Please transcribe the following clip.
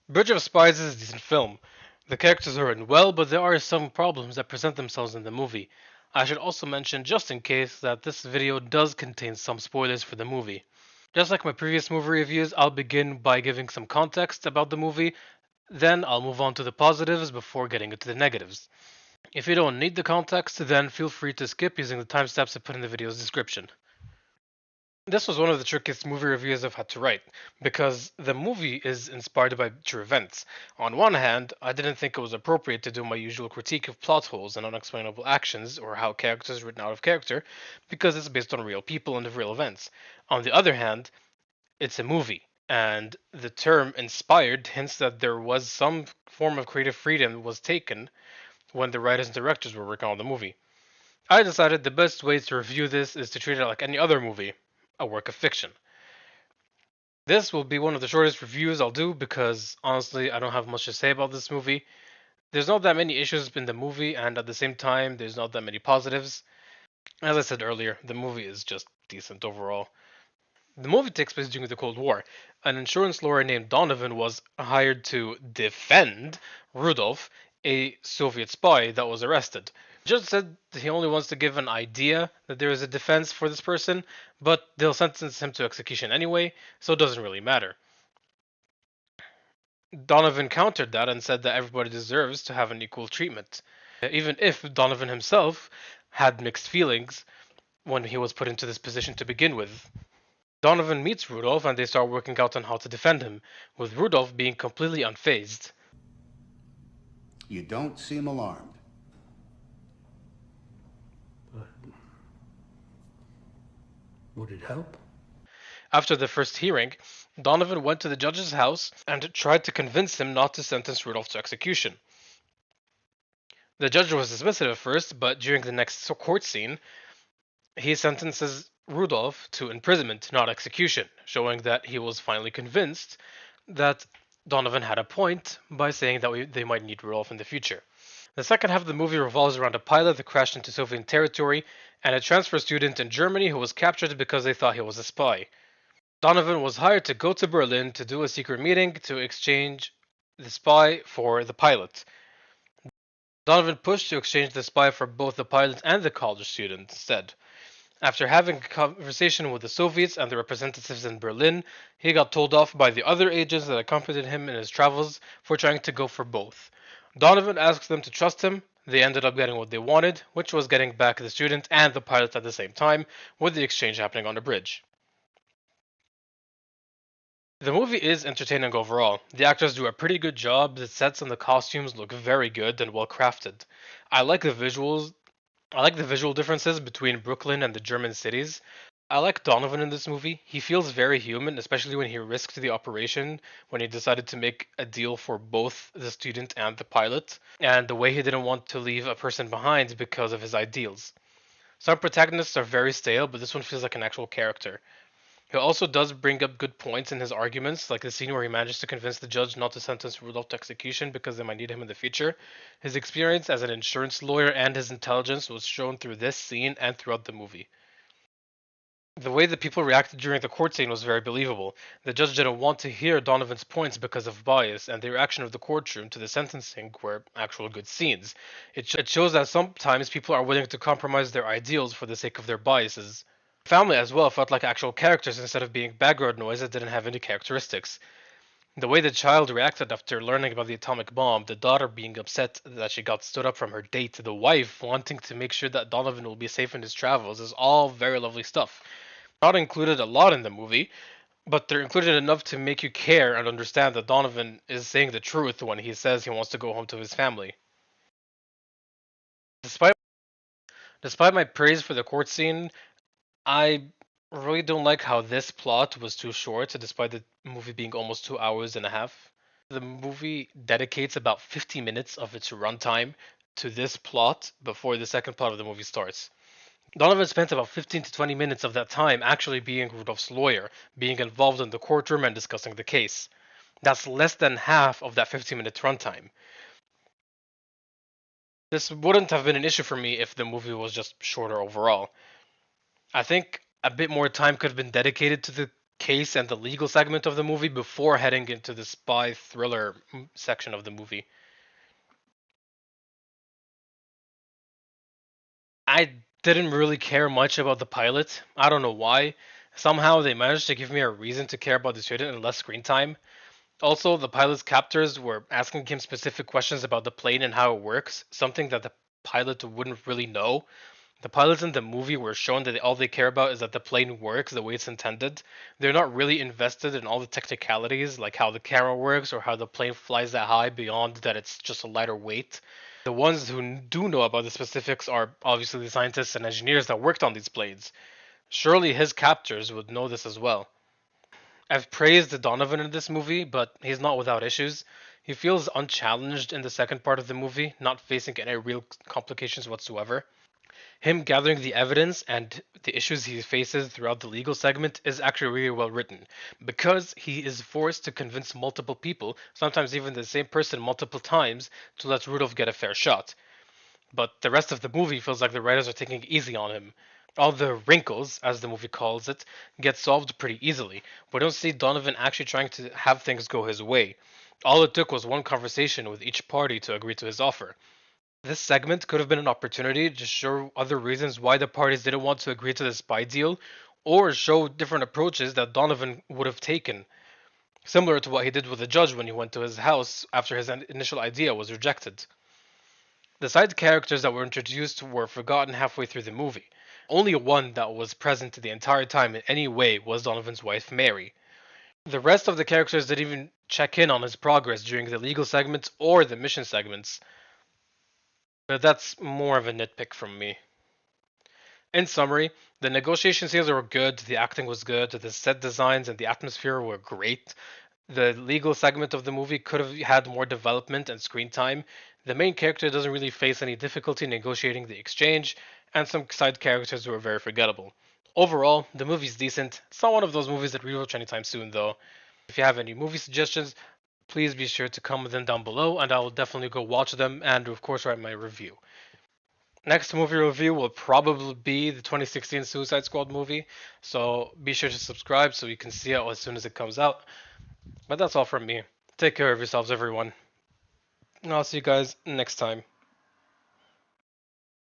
Bridge of Spies is a decent film. The characters are written well, but there are some problems that present themselves in the movie. I should also mention, just in case, that this video does contain some spoilers for the movie. Just like my previous movie reviews, I'll begin by giving some context about the movie, then I'll move on to the positives before getting into the negatives. If you don't need the context, then feel free to skip using the timestamps I put in the video's description. This was one of the trickiest movie reviews I've had to write, because the movie is inspired by true events. On one hand, I didn't think it was appropriate to do my usual critique of plot holes and unexplainable actions or how characters are written out of character, because it's based on real people and real events. On the other hand, it's a movie, and the term inspired hints that there was some form of creative freedom was taken when the writers and directors were working on the movie. I decided the best way to review this is to treat it like any other movie, a work of fiction. This will be one of the shortest reviews I'll do because honestly, I don't have much to say about this movie. There's not that many issues in the movie, and at the same time, there's not that many positives. As I said earlier, the movie is just decent overall. The movie takes place during the Cold War. An insurance lawyer named Donovan was hired to defend Rudolph, a Soviet spy that was arrested. The judge said he only wants to give an idea that there is a defense for this person, but they'll sentence him to execution anyway, so it doesn't really matter. Donovan countered that and said that everybody deserves to have an equal treatment, even if Donovan himself had mixed feelings when he was put into this position to begin with. Donovan meets Rudolph and they start working out on how to defend him, with Rudolph being completely unfazed. You don't seem alarmed. But would it help? After the first hearing, Donovan went to the judge's house and tried to convince him not to sentence Rudolph to execution. The judge was dismissive at first, but during the next court scene, he sentences Rudolph to imprisonment, not execution, showing that he was finally convinced that Donovan had a point by saying that they might need Rudolph in the future. The second half of the movie revolves around a pilot that crashed into Soviet territory and a transfer student in Germany who was captured because they thought he was a spy. Donovan was hired to go to Berlin to do a secret meeting to exchange the spy for the pilot. Donovan pushed to exchange the spy for both the pilot and the college student instead. After having a conversation with the Soviets and the representatives in Berlin, he got told off by the other agents that accompanied him in his travels for trying to go for both. Donovan asked them to trust him. They ended up getting what they wanted, which was getting back the student and the pilot at the same time, with the exchange happening on the bridge. The movie is entertaining overall. The actors do a pretty good job. The sets and the costumes look very good and well crafted. I like the visuals. I like the visual differences between Brooklyn and the German cities. I like Donovan in this movie. He feels very human, especially when he risked the operation, when he decided to make a deal for both the student and the pilot, and the way he didn't want to leave a person behind because of his ideals. Some protagonists are very stale, but this one feels like an actual character. He also does bring up good points in his arguments, like the scene where he manages to convince the judge not to sentence Rudolph to execution because they might need him in the future. His experience as an insurance lawyer and his intelligence was shown through this scene and throughout the movie. The way that people reacted during the court scene was very believable. The judge didn't want to hear Donovan's points because of bias, and the reaction of the courtroom to the sentencing were actual good scenes. It shows that sometimes people are willing to compromise their ideals for the sake of their biases. Family as well felt like actual characters instead of being background noise that didn't have any characteristics. The way the child reacted after learning about the atomic bomb, the daughter being upset that she got stood up from her date, the wife wanting to make sure that Donovan will be safe in his travels, is all very lovely stuff. Not included a lot in the movie, but they're included enough to make you care and understand that Donovan is saying the truth when he says he wants to go home to his family. Despite despite my praise for the court scene, I really don't like how this plot was too short, despite the movie being almost 2 hours and a half. The movie dedicates about 50 minutes of its runtime to this plot before the second plot of the movie starts. Donovan spent about 15 to 20 minutes of that time actually being Rudolph's lawyer, being involved in the courtroom and discussing the case. That's less than half of that 15-minute runtime. This wouldn't have been an issue for me if the movie was just shorter overall. I think a bit more time could have been dedicated to the case and the legal segment of the movie before heading into the spy thriller section of the movie. I didn't really care much about the pilot. I don't know why. Somehow they managed to give me a reason to care about the student and less screen time. Also, the pilot's captors were asking him specific questions about the plane and how it works, something that the pilot wouldn't really know. The pilots in the movie were shown that all they care about is that the plane works the way it's intended. They're not really invested in all the technicalities, like how the camera works or how the plane flies that high beyond that it's just a lighter weight. The ones who do know about the specifics are obviously the scientists and engineers that worked on these planes. Surely his captors would know this as well. I've praised Donovan in this movie, but he's not without issues. He feels unchallenged in the second part of the movie, not facing any real complications whatsoever. Him gathering the evidence and the issues he faces throughout the legal segment is actually really well written, because he is forced to convince multiple people, sometimes even the same person multiple times, to let Rudolph get a fair shot. But the rest of the movie feels like the writers are taking it easy on him. All the wrinkles, as the movie calls it, get solved pretty easily. We don't see Donovan actually trying to have things go his way. All it took was one conversation with each party to agree to his offer. This segment could have been an opportunity to show other reasons why the parties didn't want to agree to the spy deal, or show different approaches that Donovan would have taken, similar to what he did with the judge when he went to his house after his initial idea was rejected. The side characters that were introduced were forgotten halfway through the movie. Only one that was present the entire time in any way was Donovan's wife, Mary. The rest of the characters didn't even check in on his progress during the legal segments or the mission segments, but that's more of a nitpick from me. In summary, the negotiation scenes were good, the acting was good, the set designs and the atmosphere were great. The legal segment of the movie could have had more development and screen time. The main character doesn't really face any difficulty negotiating the exchange, and some side characters were very forgettable. Overall, the movie's decent. It's not one of those movies that rewatch anytime soon, though. If you have any movie suggestions, please be sure to comment them down below, and I will definitely go watch them and, of course, write my review. Next movie review will probably be the 2016 Suicide Squad movie, so be sure to subscribe so you can see it as soon as it comes out. But that's all from me. Take care of yourselves, everyone. And I'll see you guys next time.